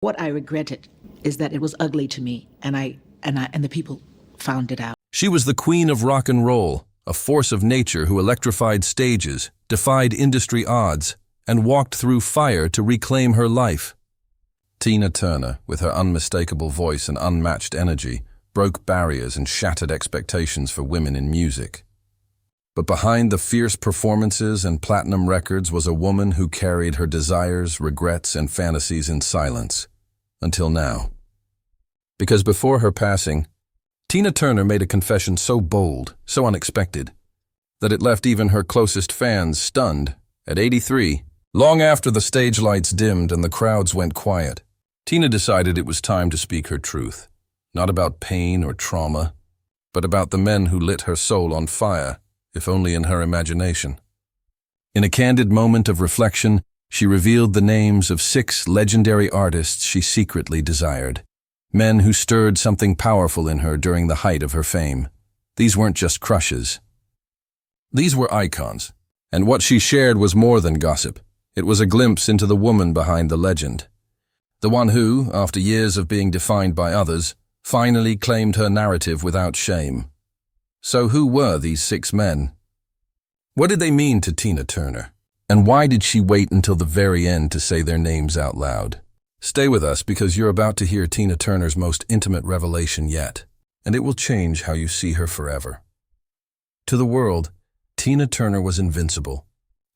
What I regretted is that it was ugly to me, and the people found it out. She was the queen of rock and roll, a force of nature who electrified stages, defied industry odds, and walked through fire to reclaim her life. Tina Turner, with her unmistakable voice and unmatched energy, broke barriers and shattered expectations for women in music. But behind the fierce performances and platinum records was a woman who carried her desires, regrets, and fantasies in silence, until now. Because before her passing, Tina Turner made a confession so bold, so unexpected, that it left even her closest fans stunned. At 83, long after the stage lights dimmed and the crowds went quiet, Tina decided it was time to speak her truth, not about pain or trauma, but about the men who lit her soul on fire, if only in her imagination. In a candid moment of reflection, she revealed the names of 6 legendary artists she secretly desired. Men who stirred something powerful in her during the height of her fame. These weren't just crushes. These were icons, and what she shared was more than gossip. It was a glimpse into the woman behind the legend. The one who, after years of being defined by others, finally claimed her narrative without shame. So who were these 6 men? What did they mean to Tina Turner? And why did she wait until the very end to say their names out loud? Stay with us because you're about to hear Tina Turner's most intimate revelation yet, and it will change how you see her forever. To the world, Tina Turner was invincible,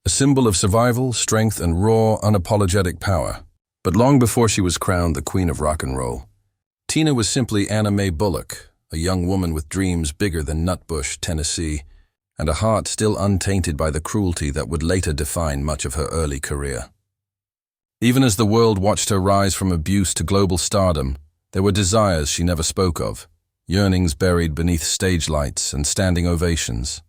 a symbol of survival, strength, and raw, unapologetic power. But long before she was crowned the queen of rock and roll, Tina was simply Anna Mae Bullock, a young woman with dreams bigger than Nutbush, Tennessee, and a heart still untainted by the cruelty that would later define much of her early career. Even as the world watched her rise from abuse to global stardom, there were desires she never spoke of, yearnings buried beneath stage lights and standing ovations.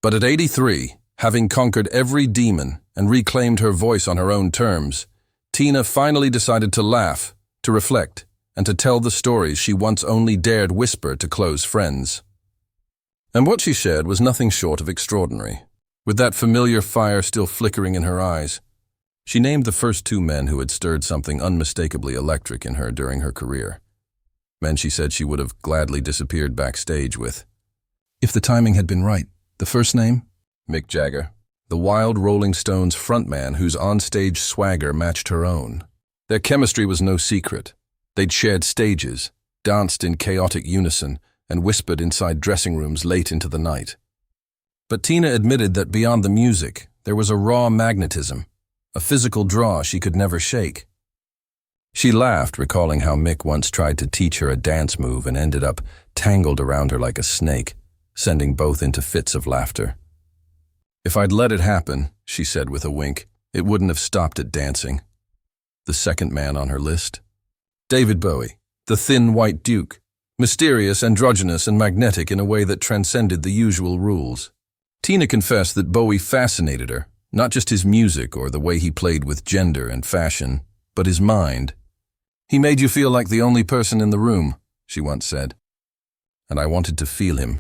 But at 83, having conquered every demon and reclaimed her voice on her own terms, Tina finally decided to laugh, to reflect, and to tell the stories she once only dared whisper to close friends. And what she shared was nothing short of extraordinary. With that familiar fire still flickering in her eyes, she named the first 2 men who had stirred something unmistakably electric in her during her career. Men she said she would have gladly disappeared backstage with. If the timing had been right, the first name? Mick Jagger, the wild Rolling Stones frontman whose onstage swagger matched her own. Their chemistry was no secret. They'd shared stages, danced in chaotic unison, and whispered inside dressing rooms late into the night. But Tina admitted that beyond the music, there was a raw magnetism, a physical draw she could never shake. She laughed, recalling how Mick once tried to teach her a dance move and ended up tangled around her like a snake, sending both into fits of laughter. If I'd let it happen, she said with a wink, it wouldn't have stopped at dancing. The second man on her list? David Bowie, the thin white duke, mysterious, androgynous, and magnetic in a way that transcended the usual rules. Tina confessed that Bowie fascinated her, not just his music or the way he played with gender and fashion, but his mind. He made you feel like the only person in the room, she once said. And I wanted to feel him.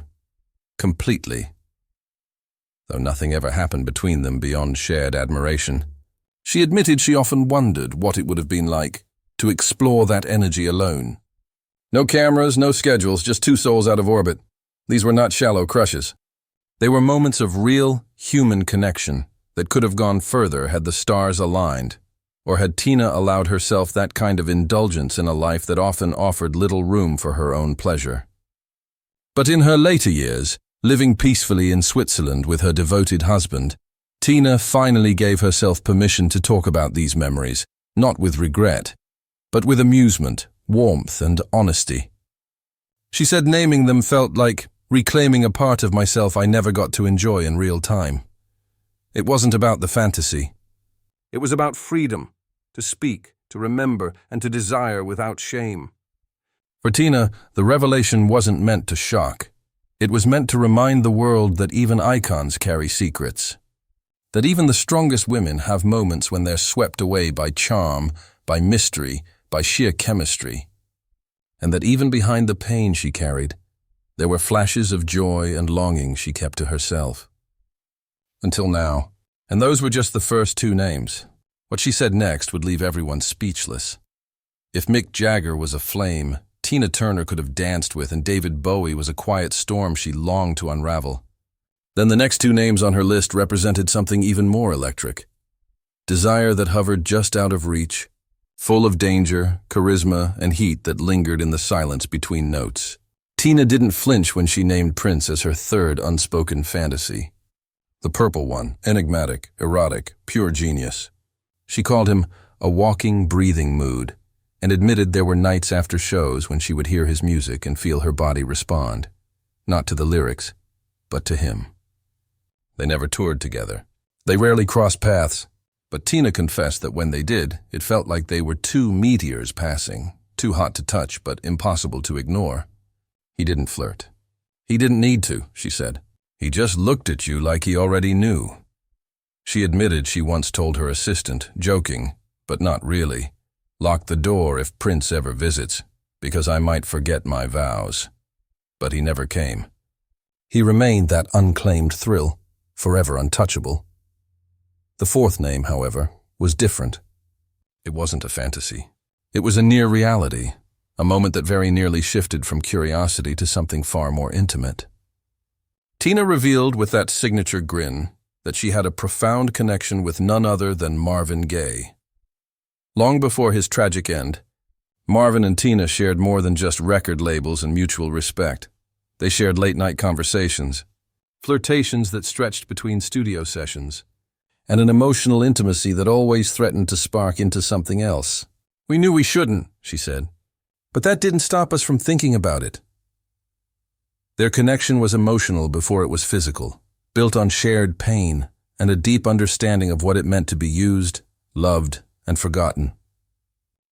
Completely. Though nothing ever happened between them beyond shared admiration, she admitted she often wondered what it would have been like to explore that energy alone. No cameras, no schedules, just 2 souls out of orbit. These were not shallow crushes. They were moments of real, human connection that could have gone further had the stars aligned, or had Tina allowed herself that kind of indulgence in a life that often offered little room for her own pleasure. But in her later years, living peacefully in Switzerland with her devoted husband, Tina finally gave herself permission to talk about these memories, not with regret, but with amusement, warmth, and honesty. She said naming them felt like reclaiming a part of myself I never got to enjoy in real time. It wasn't about the fantasy. It was about freedom, to speak, to remember, and to desire without shame. For Tina, the revelation wasn't meant to shock. It was meant to remind the world that even icons carry secrets. That even the strongest women have moments when they're swept away by charm, by mystery, by sheer chemistry. And that even behind the pain she carried, there were flashes of joy and longing she kept to herself. Until now. And those were just the first 2 names. What she said next would leave everyone speechless. If Mick Jagger was a flame, Tina Turner could have danced with, and David Bowie was a quiet storm she longed to unravel. Then the next two names on her list represented something even more electric. Desire that hovered just out of reach, full of danger, charisma, and heat that lingered in the silence between notes. Tina didn't flinch when she named Prince as her third unspoken fantasy. The purple one, enigmatic, erotic, pure genius. She called him a walking, breathing mood, and admitted there were nights after shows when she would hear his music and feel her body respond, not to the lyrics, but to him. They never toured together. They rarely crossed paths, but Tina confessed that when they did, it felt like they were two meteors passing, too hot to touch but impossible to ignore. He didn't flirt. He didn't need to, she said. He just looked at you like he already knew. She admitted she once told her assistant, joking, but not really, "Lock the door if Prince ever visits, because I might forget my vows." But he never came. He remained that unclaimed thrill, forever untouchable. The fourth name, however, was different. It wasn't a fantasy. It was a near reality, a moment that very nearly shifted from curiosity to something far more intimate. Tina revealed with that signature grin that she had a profound connection with none other than Marvin Gaye. Long before his tragic end, Marvin and Tina shared more than just record labels and mutual respect. They shared late-night conversations, flirtations that stretched between studio sessions, and an emotional intimacy that always threatened to spark into something else. "We knew we shouldn't," she said, "but that didn't stop us from thinking about it." Their connection was emotional before it was physical, built on shared pain and a deep understanding of what it meant to be used, loved, and forgotten.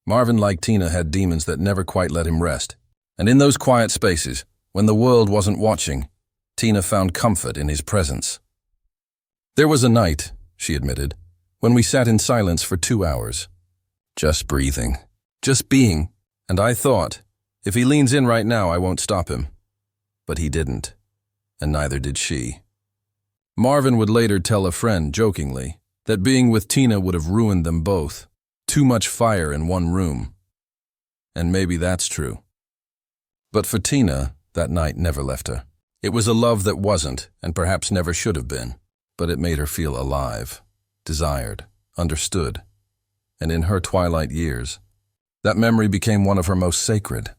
Marvin, like Tina, had demons that never quite let him rest. And in those quiet spaces, when the world wasn't watching, Tina found comfort in his presence. "There was a night," she admitted, "when we sat in silence for 2 hours. Just breathing. Just being. And I thought, if he leans in right now, I won't stop him." But he didn't. And neither did she. Marvin would later tell a friend, jokingly, that being with Tina would have ruined them both. Too much fire in one room. And maybe that's true. But for Tina, that night never left her. It was a love that wasn't, and perhaps never should have been, but it made her feel alive, desired, understood. And in her twilight years, that memory became one of her most sacred.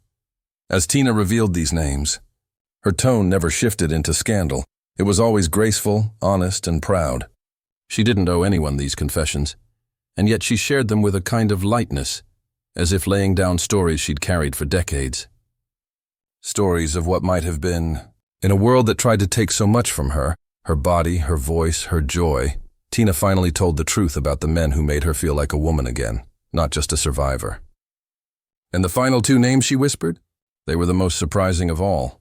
As Tina revealed these names, her tone never shifted into scandal. It was always graceful, honest, and proud. She didn't owe anyone these confessions, and yet she shared them with a kind of lightness, as if laying down stories she'd carried for decades. Stories of what might have been. In a world that tried to take so much from her body, her voice, her joy, Tina finally told the truth about the men who made her feel like a woman again, not just a survivor. And the final two names she whispered? They were the most surprising of all.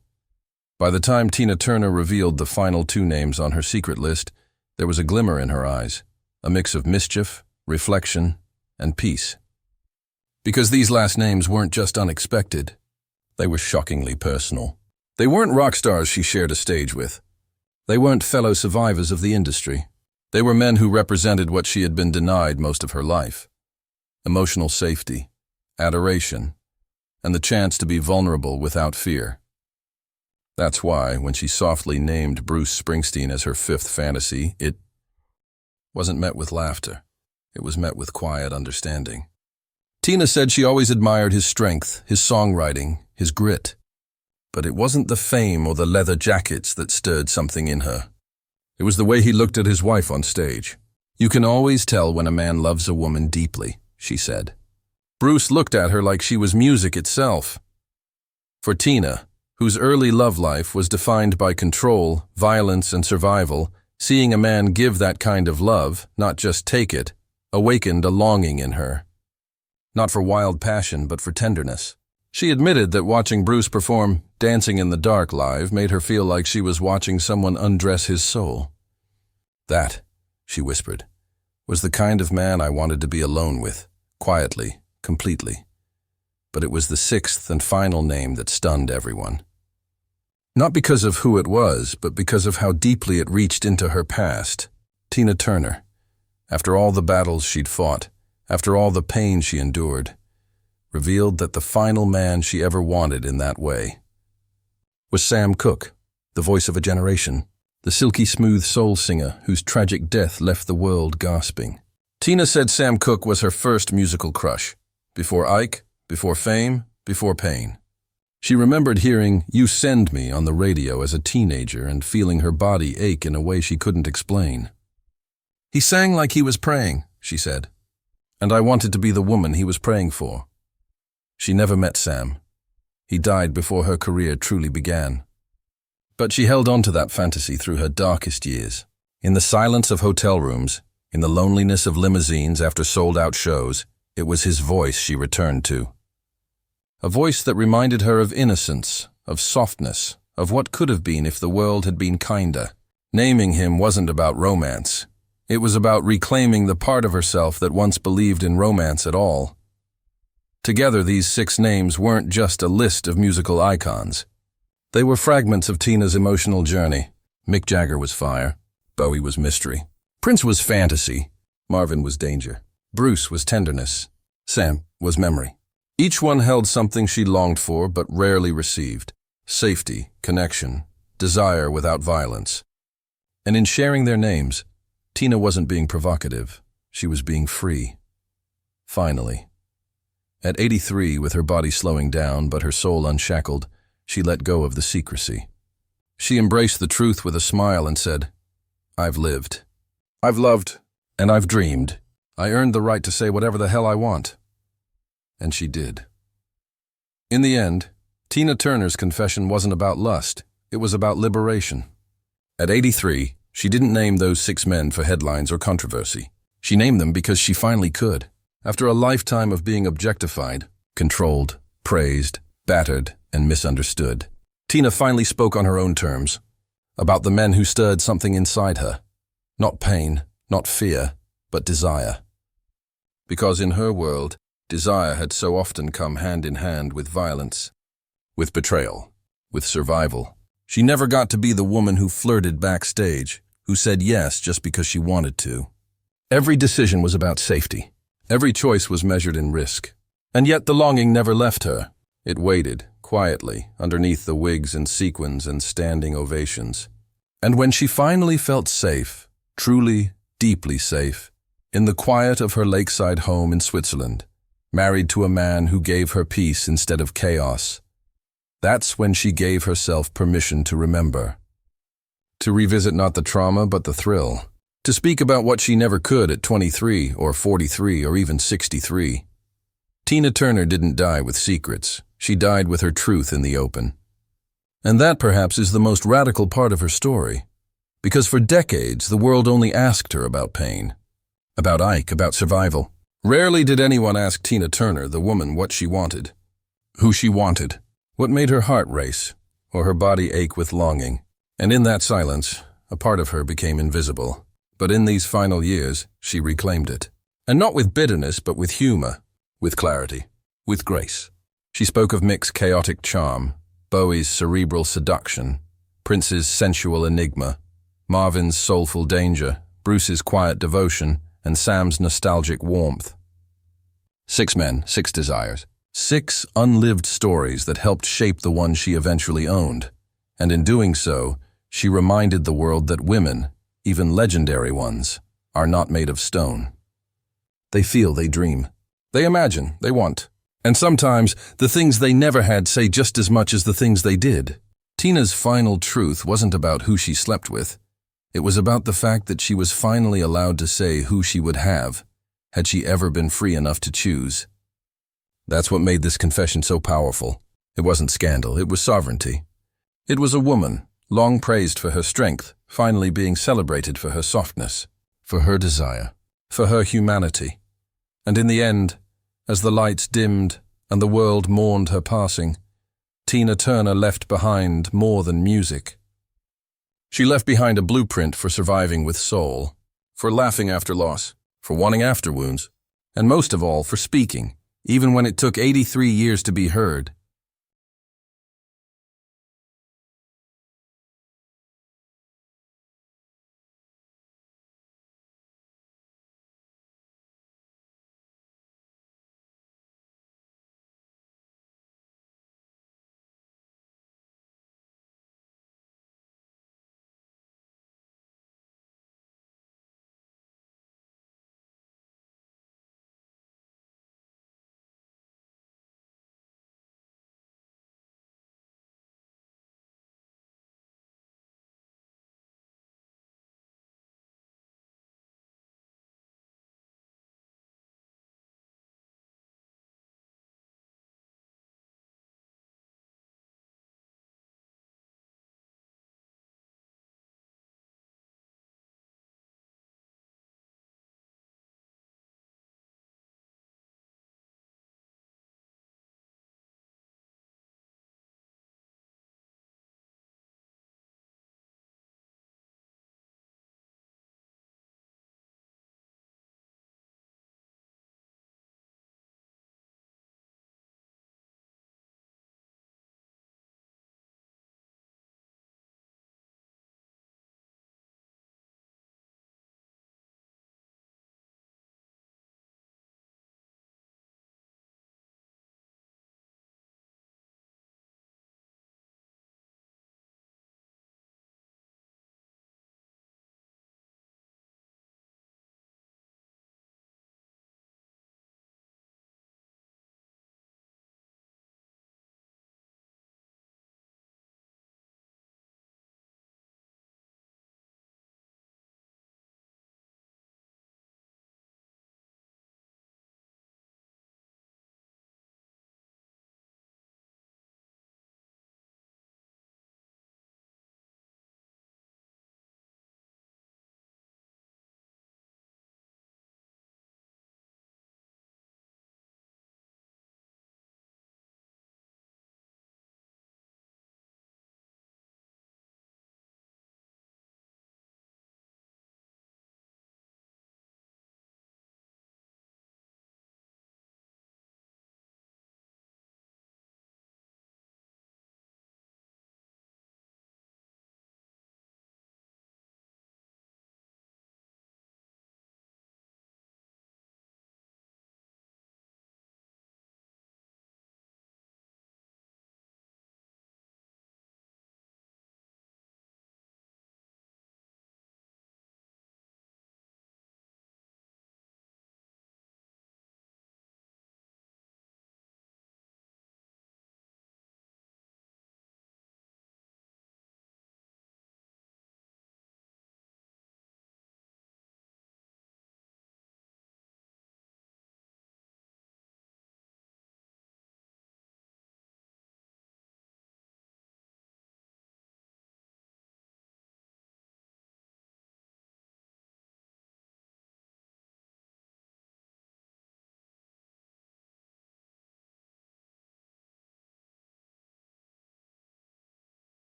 By the time Tina Turner revealed the final two names on her secret list, there was a glimmer in her eyes, a mix of mischief, reflection, and peace. Because these last names weren't just unexpected, they were shockingly personal. They weren't rock stars she shared a stage with. They weren't fellow survivors of the industry. They were men who represented what she had been denied most of her life: emotional safety, adoration, and the chance to be vulnerable without fear. That's why, when she softly named Bruce Springsteen as her fifth fantasy, it wasn't met with laughter. It was met with quiet understanding. Tina said she always admired his strength, his songwriting, his grit. But it wasn't the fame or the leather jackets that stirred something in her. It was the way he looked at his wife on stage. "You can always tell when a man loves a woman deeply," she said. Bruce looked at her like she was music itself. For Tina, whose early love life was defined by control, violence, and survival, seeing a man give that kind of love, not just take it, awakened a longing in her. Not for wild passion, but for tenderness. She admitted that watching Bruce perform Dancing in the Dark live made her feel like she was watching someone undress his soul. "That," she whispered, "was the kind of man I wanted to be alone with, quietly, completely." But it was the sixth and final name that stunned everyone. Not because of who it was, but because of how deeply it reached into her past. Tina Turner. After all the battles she'd fought, after all the pain she endured, revealed that the final man she ever wanted in that way was Sam Cooke, the voice of a generation, the silky smooth soul singer whose tragic death left the world gasping. Tina said Sam Cooke was her first musical crush, before Ike, before fame, before pain. She remembered hearing "You Send Me" on the radio as a teenager and feeling her body ache in a way she couldn't explain. "He sang like he was praying," she said, "and I wanted to be the woman he was praying for." She never met Sam. He died before her career truly began. But she held on to that fantasy through her darkest years. In the silence of hotel rooms, in the loneliness of limousines after sold-out shows, it was his voice she returned to. A voice that reminded her of innocence, of softness, of what could have been if the world had been kinder. Naming him wasn't about romance. It was about reclaiming the part of herself that once believed in romance at all. Together, these 6 names weren't just a list of musical icons. They were fragments of Tina's emotional journey. Mick Jagger was fire. Bowie was mystery. Prince was fantasy. Marvin was danger. Bruce was tenderness. Sam was memory. Each one held something she longed for but rarely received. Safety, connection, desire without violence. And in sharing their names, Tina wasn't being provocative. She was being free. Finally. At 83, with her body slowing down but her soul unshackled, she let go of the secrecy. She embraced the truth with a smile and said, "I've lived. I've loved. And I've dreamed. I earned the right to say whatever the hell I want." And she did. In the end, Tina Turner's confession wasn't about lust. It was about liberation. At 83, she didn't name those 6 men for headlines or controversy. She named them because she finally could. After a lifetime of being objectified, controlled, praised, battered, and misunderstood, Tina finally spoke on her own terms, about the men who stirred something inside her. Not pain, not fear, but desire. Because in her world, desire had so often come hand in hand with violence, with betrayal, with survival. She never got to be the woman who flirted backstage, who said yes just because she wanted to. Every decision was about safety. Every choice was measured in risk. And yet the longing never left her. It waited, quietly, underneath the wigs and sequins and standing ovations. And when she finally felt safe, truly, deeply safe, in the quiet of her lakeside home in Switzerland, married to a man who gave her peace instead of chaos, that's when she gave herself permission to remember. To revisit not the trauma but the thrill. To speak about what she never could at 23 or 43 or even 63. Tina Turner didn't die with secrets. She died with her truth in the open. And that perhaps is the most radical part of her story. Because for decades, the world only asked her about pain. About Ike, about survival. Rarely did anyone ask Tina Turner, the woman, what she wanted. Who she wanted. What made her heart race, or her body ache with longing. And in that silence, a part of her became invisible. But in these final years, she reclaimed it. And not with bitterness, but with humor, with clarity, with grace. She spoke of Mick's chaotic charm, Bowie's cerebral seduction, Prince's sensual enigma, Marvin's soulful danger, Bruce's quiet devotion, and Sam's nostalgic warmth. 6 men, 6 desires. 6 unlived stories that helped shape the one she eventually owned. And in doing so, she reminded the world that women, even legendary ones, are not made of stone. They feel, they dream. They imagine, they want. And sometimes, the things they never had say just as much as the things they did. Tina's final truth wasn't about who she slept with. It was about the fact that she was finally allowed to say who she would have, had she ever been free enough to choose. That's what made this confession so powerful. It wasn't scandal, it was sovereignty. It was a woman, long praised for her strength, finally being celebrated for her softness, for her desire, for her humanity. And in the end, as the lights dimmed and the world mourned her passing, Tina Turner left behind more than music. She left behind a blueprint for surviving with soul, for laughing after loss, for wanting after wounds, and most of all, for speaking, even when it took 83 years to be heard.